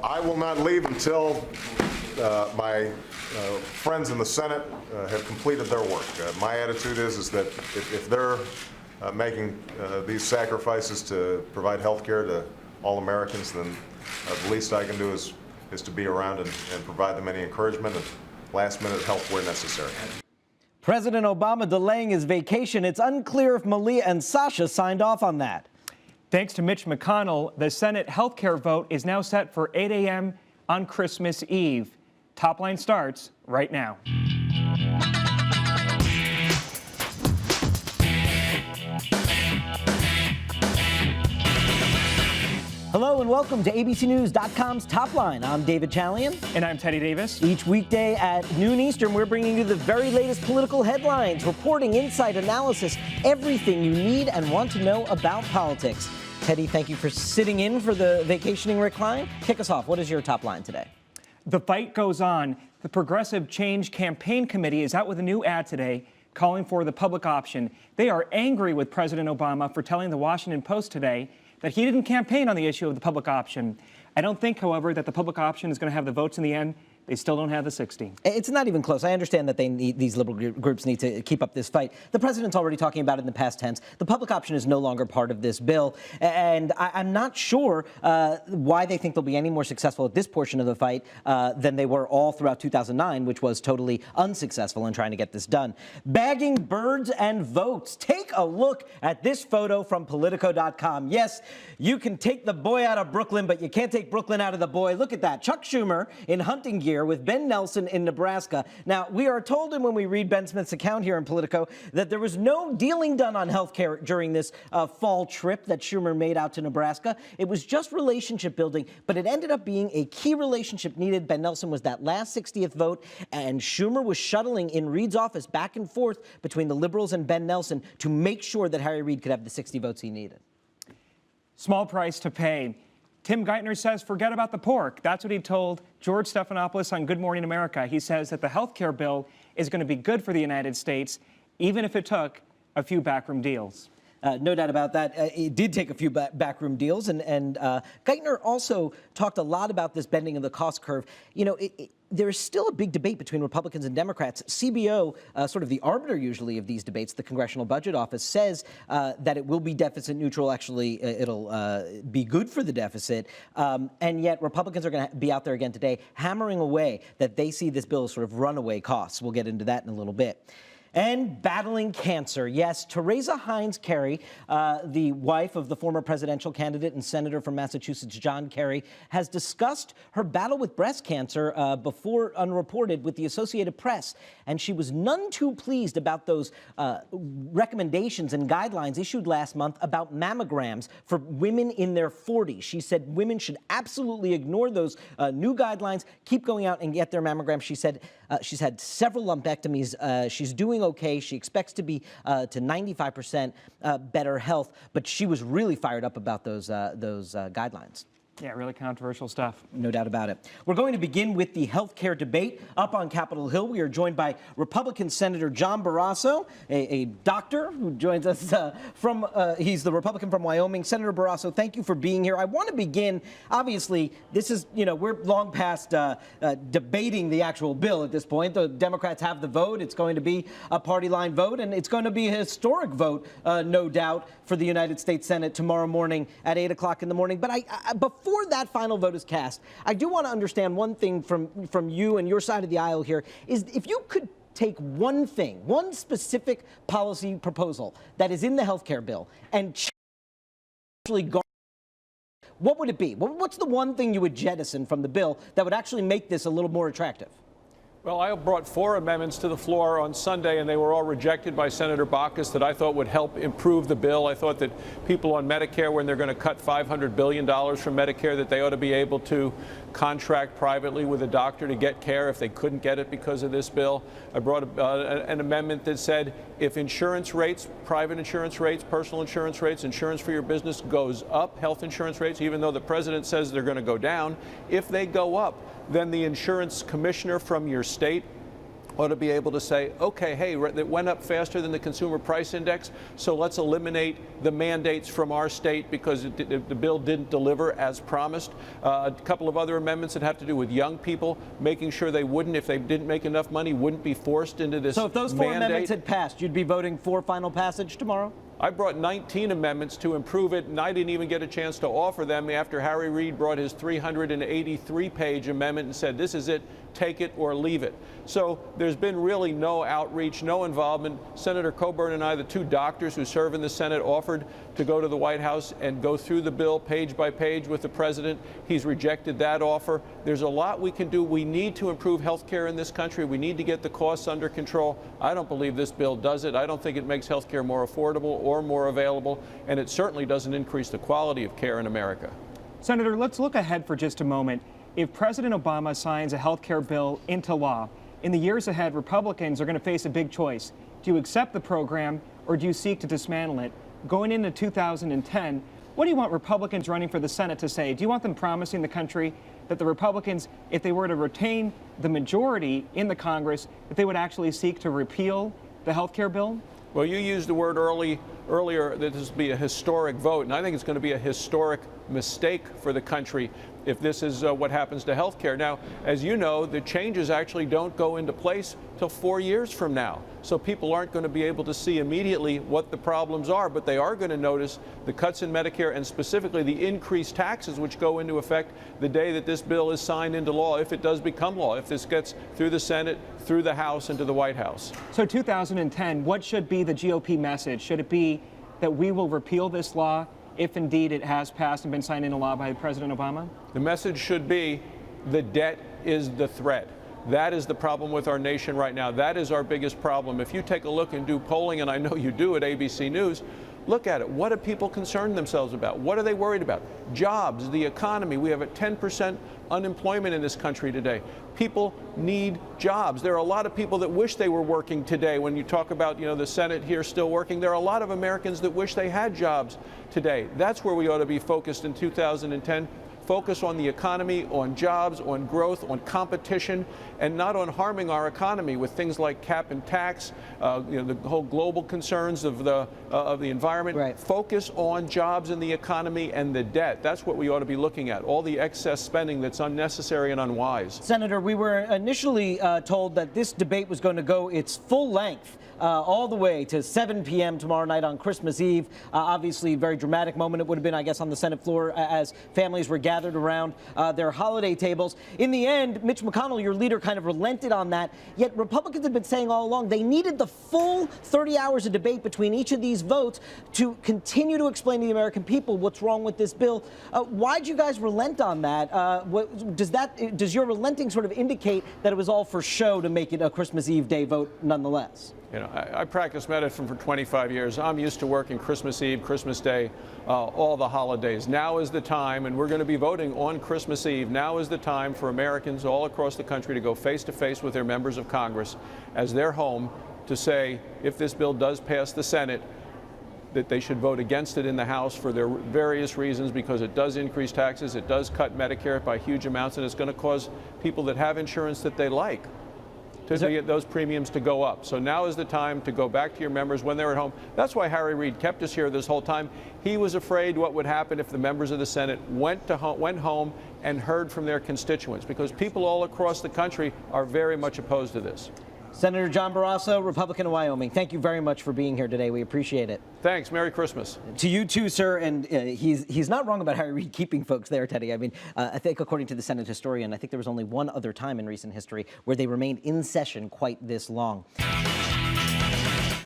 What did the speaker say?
I will not leave until my friends in the Senate have completed their work. My attitude is that if they're making these sacrifices to provide health care to all Americans, then the least I can do is to be around and provide them any encouragement and last-minute help where necessary. President Obama delaying his vacation. It's unclear if Malia and Sasha signed off on that. Thanks to Mitch McConnell, the Senate health care vote is now set for 8 a.m. on Christmas Eve. Top Line starts right now. Hello and welcome to ABCNews.com's Top Line. I'm David Chalian. And I'm Teddy Davis. Each weekday at noon Eastern, we're bringing you the very latest political headlines, reporting, insight, analysis, everything you need and want to know about politics. Teddy, thank you for sitting in for the vacationing Rick Klein. Kick us off. What is your top line today? The fight goes on. The Progressive Change Campaign Committee is out with a new ad today calling for the public option. They are angry with President Obama for telling the Washington Post today that he didn't campaign on the issue of the public option. I don't think, however, that the public option is going to have the votes in the end. They still don't have the 60. It's not even close. I understand that these liberal groups need to keep up this fight. The president's already talking about it in the past tense. The public option is no longer part of this bill. And I'm not sure why they think they'll be any more successful at this portion of the fight than they were all throughout 2009, which was totally unsuccessful in trying to get this done. Bagging birds and votes. Take a look at this photo from Politico.com. Yes, you can take the boy out of Brooklyn, but you can't take Brooklyn out of the boy. Look at that. Chuck Schumer in hunting gear with Ben Nelson in Nebraska. Now, we are told, and when we read Ben Smith's account here in Politico, that there was no dealing done on health care during this fall trip that Schumer made out to Nebraska. It was just relationship building, but it ended up being a key relationship needed. Ben Nelson was that last 60th vote, and Schumer was shuttling in Reid's office back and forth between the liberals and Ben Nelson to make sure that Harry Reid could have the 60 votes he needed. Small price to pay. Tim Geithner says forget about the pork. That's what he told George Stephanopoulos on Good Morning America. He says that the health care bill is going to be good for the United States, even if it took a few backroom deals. No doubt about that. It did take a few backroom deals, and Geithner also talked a lot about this bending of the cost curve. You know, there is still a big debate between Republicans and Democrats. CBO, sort of the arbiter usually of these debates, the Congressional Budget Office, says that it will be deficit neutral. Actually, it'll be good for the deficit. And yet Republicans are going to be out there again today hammering away that they see this bill as sort of runaway costs. We'll get into that in a little bit. And battling cancer. Yes, Teresa Heinz Kerry, the wife of the former presidential candidate and senator from Massachusetts, John Kerry, has discussed her battle with breast cancer before unreported with the Associated Press. And she was none too pleased about those recommendations and guidelines issued last month about mammograms for women in their 40s. She said women should absolutely ignore those new guidelines, keep going out and get their mammograms. She said she's had several lumpectomies. She's doing okay. She expects to be to 95% better health, but she was really fired up about those guidelines. Yeah, really controversial stuff. No doubt about it. We're going to begin with the health care debate up on Capitol Hill. We are joined by Republican Senator John Barrosso, a doctor who joins us he's the Republican from Wyoming. Senator Barrosso, thank you for being here. I want to begin, obviously, this is, we're long past debating the actual bill at this point. The Democrats have the vote. It's going to be a party line vote, and it's going to be a historic vote, no doubt, for the United States Senate tomorrow morning at 8 o'clock in the morning. But before that final vote is cast, I do want to understand one thing from you and your side of the aisle here, is if you could take one thing, one specific policy proposal that is in the health care bill and actually what would it be? What's the one thing you would jettison from the bill that would actually make this a little more attractive? Well, I brought 4 amendments to the floor on Sunday, and they were all rejected by Senator Baucus that I thought would help improve the bill. I thought that people on Medicare, when they're going to cut $500 billion from Medicare, that they ought to be able to contract privately with a doctor to get care if they couldn't get it because of this bill. I brought an amendment that said if insurance rates, private insurance rates, personal insurance rates, insurance for your business goes up, health insurance rates, even though the president says they're going to go down, if they go up, then the insurance commissioner from your state ought to be able to say, okay, hey, it went up faster than the consumer price index, so let's eliminate the mandates from our state because the bill didn't deliver as promised. A couple of other amendments that have to do with young people, making sure they wouldn't, if they didn't make enough money, wouldn't be forced into this So if those four mandate. amendments had passed, you'd be voting for final passage tomorrow? I brought 19 amendments to improve it, and I didn't even get a chance to offer them after Harry Reid brought his 383-page amendment and said, this is it, take it or leave it. So there's been really no outreach, no involvement. Senator Coburn and I, the two doctors who serve in the Senate, offered to go to the White House and go through the bill page by page with the president. He's rejected that offer. There's a lot we can do. We need to improve health care in this country. We need to get the costs under control. I don't believe this bill does it. I don't think it makes health care more affordable or more available, and it certainly doesn't increase the quality of care in America. Senator, let's look ahead for just a moment. If President Obama signs a health care bill into law, in the years ahead, Republicans are going to face a big choice. Do you accept the program or do you seek to dismantle it? Going into 2010, what do you want Republicans running for the Senate to say? Do you want them promising the country that the Republicans, if they were to retain the majority in the Congress, that they would actually seek to repeal the health care bill? Well, you used the word earlier that this would be a historic vote, and I think it's going to be a historic mistake for the country if this is what happens to health care. Now, as you know, the changes actually don't go into place till 4 years from now. So people aren't going to be able to see immediately what the problems are, but they are going to notice the cuts in Medicare and specifically the increased taxes which go into effect the day that this bill is signed into law, if it does become law, if this gets through the Senate, through the House, and to the White House. So 2010, what should be the GOP message? Should it be that we will repeal this law if indeed it has passed and been signed into law by President Obama? The message should be the debt is the threat. That is the problem with our nation right now. That is our biggest problem. If you take a look and do polling, and I know you do at ABC News, look at it. What do people concern themselves about? What are they worried about? Jobs, the economy. We have a 10% unemployment in this country today. People need jobs. There are a lot of people that wish they were working today. When you talk about, the Senate here still working, there are a lot of Americans that wish they had jobs today. That's where we ought to be focused in 2010. Focus on the economy, on jobs, on growth, on competition, and not on harming our economy with things like cap and tax, the whole global concerns of the environment. Right. Focus on jobs and the economy and the debt. That's what we ought to be looking at, all the excess spending that's unnecessary and unwise. Senator, we were initially told that this debate was going to go its full length all the way to 7 p.m. tomorrow night on Christmas Eve. Obviously, a very dramatic moment it would have been, I guess, on the Senate floor as families were gathered around their holiday tables. In the end, Mitch McConnell, your leader, kind of relented on that. Yet Republicans have been saying all along they needed the full 30 hours of debate between each of these votes to continue to explain to the American people what's wrong with this bill. Why'd you guys relent on that? Does your relenting sort of indicate that it was all for show to make it a Christmas Eve day vote nonetheless? I practiced medicine for 25 years. I'm used to working Christmas Eve, Christmas Day, all the holidays. Now is the time, and we're going to be voting on Christmas Eve. Now is the time for Americans all across the country to go face to face with their members of Congress as their home to say, if this bill does pass the Senate, that they should vote against it in the House for their various reasons, because it does increase taxes, it does cut Medicare by huge amounts, and it's going to cause people that have insurance that they like to get those premiums to go up. So now is the time to go back to your members when they're at home. That's why Harry Reid kept us here this whole time. He was afraid what would happen if the members of the Senate went home and heard from their constituents, because people all across the country are very much opposed to this. Senator John Barrosso, Republican of Wyoming, thank you very much for being here today. We appreciate it. Thanks. Merry Christmas. To you too, sir. And he's not wrong about Harry Reid keeping folks there, Teddy. I mean, I think according to the Senate historian, I think there was only one other time in recent history where they remained in session quite this long.